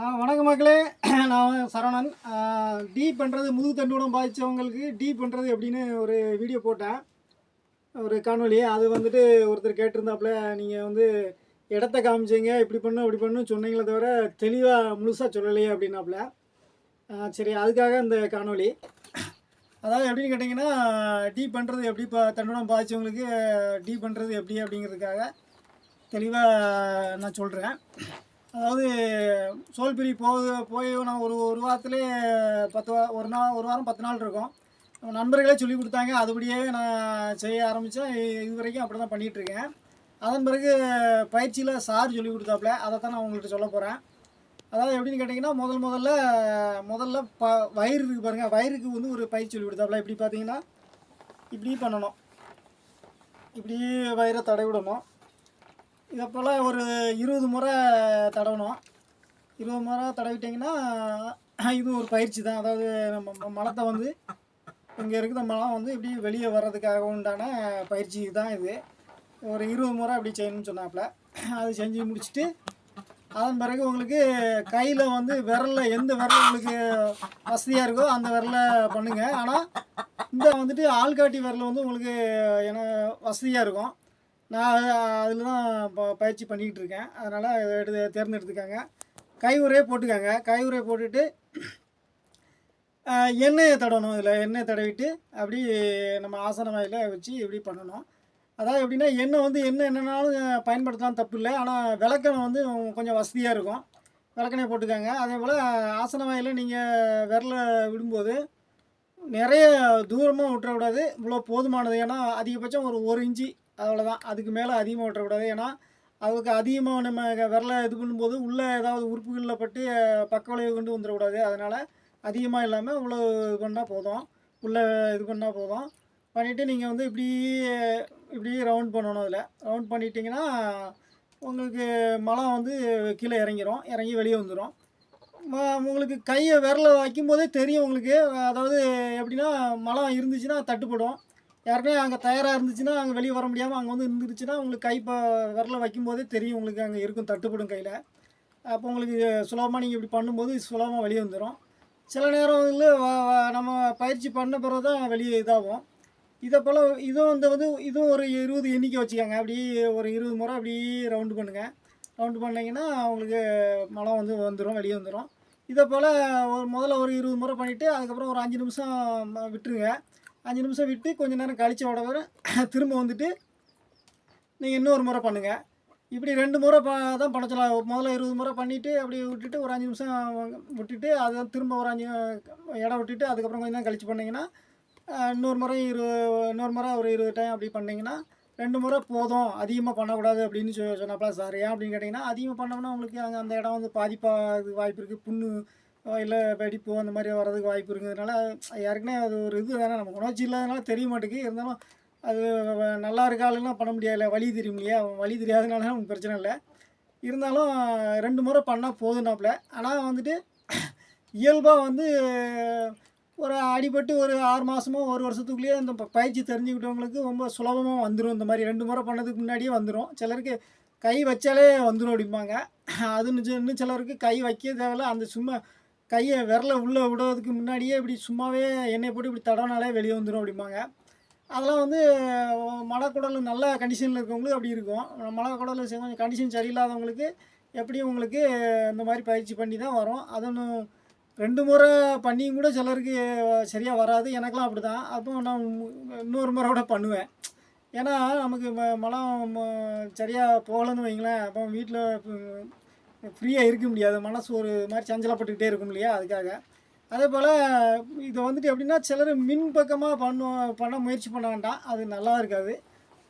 வணக்கம் மக்களே. நான் சரவணன். டீப் பண்ணுறது முதுகு தண்டுவடம் பாதித்தவங்களுக்கு டீப் பண்ணுறது எப்படின்னு ஒரு வீடியோ போட்டேன், ஒரு காணொலி. அது வந்துட்டு ஒருத்தர் கேட்டிருந்தாப்புல, நீங்கள் வந்து இடத்த காமிச்சிங்க, இப்படி பண்ணும் இப்படி பண்ணும் சொன்னீங்களே தவிர தெளிவாக முழுசாக சொல்லலையே அப்படின்னாப்புல. சரி, அதுக்காக இந்த காணொலி. அதாவது எப்படின்னு கேட்டிங்கன்னா, டீப் பண்ணுறது எப்படி, இப்போ தண்டுவடம் பாதித்தவங்களுக்கு டீப் பண்ணுறது எப்படி அப்படிங்கிறதுக்காக தெளிவாக நான் சொல்கிறேன். அதாவது சோல்பிரி போய் நான் ஒரு ஒரு வாரத்துலேயே ஒரு வாரம் 10 நாள் இருக்கும். நம்ம நண்பர்களே சொல்லி கொடுத்தாங்க, அதுபடியே நான் செய்ய ஆரம்பித்தேன். இது வரைக்கும் அப்படி தான் பண்ணிகிட்ருக்கேன். அதன் பிறகு பயிற்சியில் சார் சொல்லி கொடுத்தாப்புல, அதை தான் நான் உங்கள்கிட்ட சொல்ல போகிறேன். அதாவது எப்படின்னு கேட்டிங்கன்னா, முதல்ல வயிறு இருக்குது பாருங்கள், வயிறுக்கு வந்து ஒரு பயிற்சி சொல்லி கொடுத்தாப்புல. இப்படி பார்த்தீங்கன்னா இப்படி பண்ணணும், இப்படி வயிறை தடவிடணும். இதை போல் ஒரு 20 முறை தடவணும். 20 முறை தடவிட்டிங்கன்னா இது ஒரு பயிற்சி தான். அதாவது நம்ம மலத்தை வந்து இங்கே இருக்கிற மலம் வந்து இப்படி வெளியே வர்றதுக்காக உண்டான பயிற்சி தான் இது. ஒரு 20 முறை அப்படி செய்யணும்னு சொன்னாப்புல. அது செஞ்சு முடிச்சுட்டு அதன் பிறகு உங்களுக்கு கையில் வந்து விரலில் எந்த விரல் உங்களுக்கு வசதியாக இருக்கோ அந்த விரலை பண்ணுங்கள். ஆனால் இந்த வந்துட்டு ஆள்காட்டி விரல் வந்து உங்களுக்கு வசதியாக இருக்கும். நான் அதில் தான் பயிற்சி பண்ணிக்கிட்டு இருக்கேன். அதனால் தேர்ந்தெடுத்துக்காங்க. கை உரையை போட்டுக்காங்க. கை உரையை போட்டுட்டு எண்ணெயை தடவணும். இதில் எண்ணெய் தடவிட்டு அப்படி நம்ம ஆசன வாயில் வச்சு இப்படி பண்ணணும். அதாவது எப்படின்னா, எண்ணெய் வந்து என்னென்னாலும் பயன்படுத்தலாம், தப்பு இல்லை. ஆனால் விளக்கெண்ணெய் வந்து கொஞ்சம் வசதியாக இருக்கும். விளக்கெண்ணெய் போட்டுக்காங்க. அதே போல் ஆசன வாயில் நீங்கள் விரலை விடும்போது நிறைய தூரமாக விட்டுறக்கூடாது. இவ்வளோ போதுமானது. ஏன்னா அதிகபட்சம் ஒரு இன்ச்சு, அவ்வளோதான். அதுக்கு மேலே அதிகமாக விட்டுறக்கூடாது. ஏன்னா அதுக்கு அதிகமாக நம்ம விரலை இது பண்ணும்போது உள்ளே ஏதாவது உறுப்புகளில் பட்டு பக்க விளைவு கொண்டு வந்துடக்கூடாது. அதனால் அதிகமாக இல்லாமல் இவ்வளோ இது பண்ணால் போதும். உள்ளே இது பண்ணால் போதும். பண்ணிவிட்டு நீங்கள் வந்து இப்படி ரவுண்ட் பண்ணணும். அதில் ரவுண்ட் பண்ணிட்டீங்கன்னா உங்களுக்கு மலம் வந்து கீழே இறங்கி வெளியே வந்துடும். உங்களுக்கு கையை விரலை வைக்கும்போதே தெரியும் உங்களுக்கு. அதாவது எப்படின்னா, மலம் இருந்துச்சுன்னா தட்டுப்படும். யாருக்குமே அங்கே தயாராக இருந்துச்சுன்னா அங்கே வெளியே வர முடியாமல் அங்கே வந்து இருந்துச்சுன்னா உங்களுக்கு கை விரலை வைக்கும்போதே தெரியும் உங்களுக்கு அங்கே இருக்கும், தட்டுப்படும் கையில். அப்போ உங்களுக்கு சுலபமாக நீங்கள் இப்படி பண்ணும்போது சுலபமாக வெளியே வந்துடும். சில நேரம் வந்து நம்ம பயிற்சி பண்ண பிறகு தான் வெளியே இதாகும். இதை போல் இதுவும் ஒரு 20 எண்ணிக்கை வச்சுக்கோங்க. அப்படி ஒரு 20 முறை அப்படி ரவுண்டு பண்ணுங்கள். ரவுண்டு பண்ணிங்கன்னா உங்களுக்கு மலம் வந்து வெளியே வந்துடும். இதை போல் முதல்ல ஒரு 20 முறை பண்ணிவிட்டு அதுக்கப்புறம் ஒரு 5 நிமிஷம் விட்டுருங்க. 5 நிமிஷம் விட்டு கொஞ்சம் நேரம் கழித்து உடனே திரும்ப வந்துட்டு நீங்கள் இன்னொரு முறை பண்ணுங்கள். இப்படி 2 முறை தான் பண்ண சொல்லலாம். முதல்ல 20 முறை பண்ணிவிட்டு அப்படி விட்டுட்டு ஒரு 5 நிமிஷம் விட்டுட்டு அதை திரும்ப ஒரு 5 இடம் விட்டுட்டு அதுக்கப்புறம் கொஞ்சம் நேரம் கழித்து பண்ணிங்கன்னா இன்னொரு முறை ஒரு 20 டைம் அப்படி பண்ணிங்கன்னா 2 முறை போதும், அதிகமாக பண்ணக்கூடாது அப்படின்னு சொன்னாப்பா சார். ஏன் அப்படின்னு கேட்டிங்கன்னா, அதிகமாக பண்ணோம்னா உங்களுக்கு அந்த இடம் வந்து பாதிப்பாக வாய்ப்பு இருக்குது. புண்ணு இல்லை வெடிப்பு அந்த மாதிரி வர்றதுக்கு வாய்ப்பு இருக்கிறதுனால யாருக்குன்னே அது ஒரு இது தானே, நம்ம உணர்ச்சி இல்லாதனால தெரிய மாட்டேங்குது. இருந்தாலும் அது நல்லா இருக்க ஆளுலாம் பண்ண முடியாது, வலி தெரியும் இல்லையா. வலி தெரியாதனால நமக்கு பிரச்சனை இல்லை. இருந்தாலும் 2 முறை பண்ணால் போதுனாப்புல. ஆனால் வந்துட்டு இயல்பாக வந்து ஒரு அடிபட்டு ஒரு 6 மாதமோ 1 வருஷத்துக்குள்ளேயே இந்த பயிற்சி தெரிஞ்சுக்கிட்டவங்களுக்கு ரொம்ப சுலபமாக வந்துடும். இந்த மாதிரி 2 முறை பண்ணதுக்கு முன்னாடியே வந்துடும். சிலருக்கு கை வச்சாலே வந்துடும் அப்படிம்பாங்க. அது இன்னும் சிலருக்கு கை வைக்க தேவையில்ல. அந்த சும்மா கையை விரலை உள்ளே விடுறதுக்கு முன்னாடியே இப்படி சும்மாவே எண்ணெய் போட்டு இப்படி தடவினாலே வெளியே வந்துடும் அப்படிம்பாங்க. அதெல்லாம் வந்து மலக்குடல் நல்ல கண்டிஷனில் இருக்கவங்களுக்கு அப்படி இருக்கும். மலக்குடல் கொஞ்சம் கண்டிஷன் சரியில்லாதவங்களுக்கு எப்படியும் உங்களுக்கு இந்த மாதிரி பயிற்சி பண்ணி தான் வரும். அதுவும் 2 முறை பண்ணியும் கூட சிலருக்கு சரியாக வராது. எனக்கெலாம் அப்படி தான். அப்போ நான் இன்னொரு முறை கூட பண்ணுவேன். ஏன்னா நமக்கு மலம் சரியாக போகலன்னு வைங்களேன், அப்போ வீட்டில் ஃப்ரீயாக இருக்க முடியாது. மனசு ஒரு மாதிரி சஞ்சலப்பட்டுக்கிட்டே இருக்கும் இல்லையா, அதுக்காக. அதே போல் இதை வந்துட்டு எப்படின்னா, சிலர் மின் பக்கமாக பண்ண முயற்சி பண்ண வேண்டாம், அது நல்லா இருக்காது.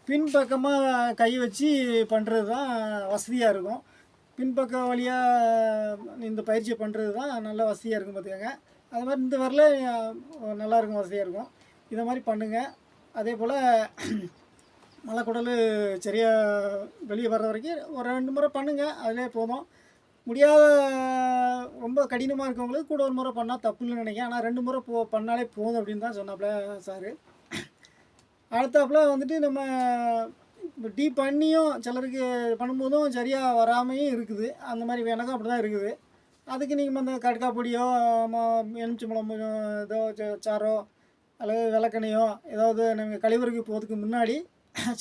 பின் பக்கமாக கை வச்சு பண்ணுறது தான் வசதியாக இருக்கும். பின்பக்க வழியாக இந்த பயிற்சியை பண்ணுறது தான் நல்ல வசதியாக இருக்கும் பார்த்துக்கோங்க. அது மாதிரி இந்த வரல நல்லாயிருக்கும், வசதியாக இருக்கும். இதை மாதிரி பண்ணுங்கள். அதே போல் மலக்குடல் சரியாக வெளியே வர்ற வரைக்கும் ஒரு 2 முறை பண்ணுங்கள், அதிலே போதும். முடியாத ரொம்ப கடினமாக இருக்கவங்களுக்கு கூட ஒரு முறை பண்ணால் தப்புன்னு நினைக்கிறேன். ஆனால் 2 முறை பண்ணாலே போதும் அப்படின்னு தான் சொன்னாப்புல சார். அடுத்தாப்புல வந்துட்டு நம்ம டீப் பண்ணியும் சிலருக்கு பண்ணும்போதும் சரியாக வராமையும் இருக்குது. அந்த மாதிரி எனக்கும் அப்படி தான் இருக்குது. அதுக்கு நீங்கள் அந்த கடுக்கா பொடியோ எலுமிச்சம்பழம் ஏதோ சாறோ அல்லது விளக்கெண்ணையோ ஏதாவது நீங்கள் கழிவறைக்கு போகிறதுக்கு முன்னாடி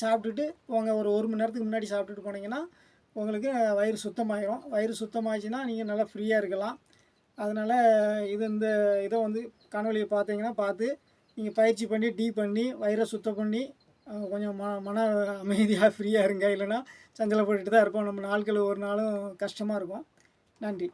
சாப்பிட்டுட்டு போங்க. ஒரு மணி நேரத்துக்கு முன்னாடி சாப்பிட்டுட்டு போனீங்கன்னா உங்களுக்கு வயிறு சுத்தமாயிரும். வயிறு சுத்தமாச்சுன்னா நீங்கள் நல்லா ஃப்ரீயாக இருக்கலாம். அதனால் இந்த இதை வந்து காணொலியை பார்த்தீங்கன்னா பார்த்து நீங்கள் பயிற்சி பண்ணி பண்ணி வயிறை சுத்தம் பண்ணி கொஞ்சம் மன அமைதியாக ஃப்ரீயாக இருங்க. இல்லைன்னா சஞ்சலப்பட்டுட்டு தான் இருப்போம். நம்ம நாட்கள் ஒரு நாளும் கஷ்டமாக இருக்கும். நன்றி.